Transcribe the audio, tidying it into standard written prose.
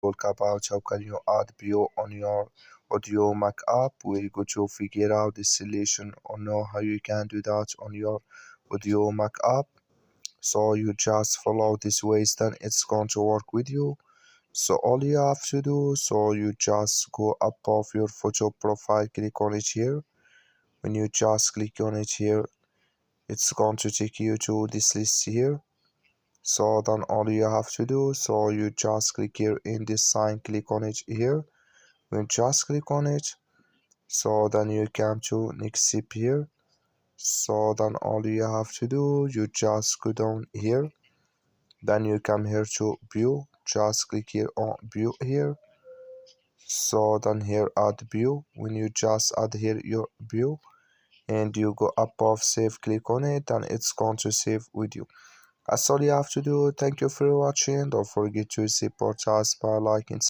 talk about how can you add bio on your Audiomack app. We're going to figure out the solution or know how you can do that on your Audiomack app. So you just follow this ways, then it's going to work with you. So all you have to do, so you just go above your photo profile, click on it here. When you just click on it here, it's going to take you to this list here. So then all you have to do, so you just click here in this sign, click on it here. When you just click on it, so then you come to next step here. So then all you have to do, you just go down here, then you come here to view, just click here on view here. So then here add view. When you just add here your view and you go above save, click on it, and it's going to save with you. That's all you have to do. Thank you for watching. Don't forget to support us by liking.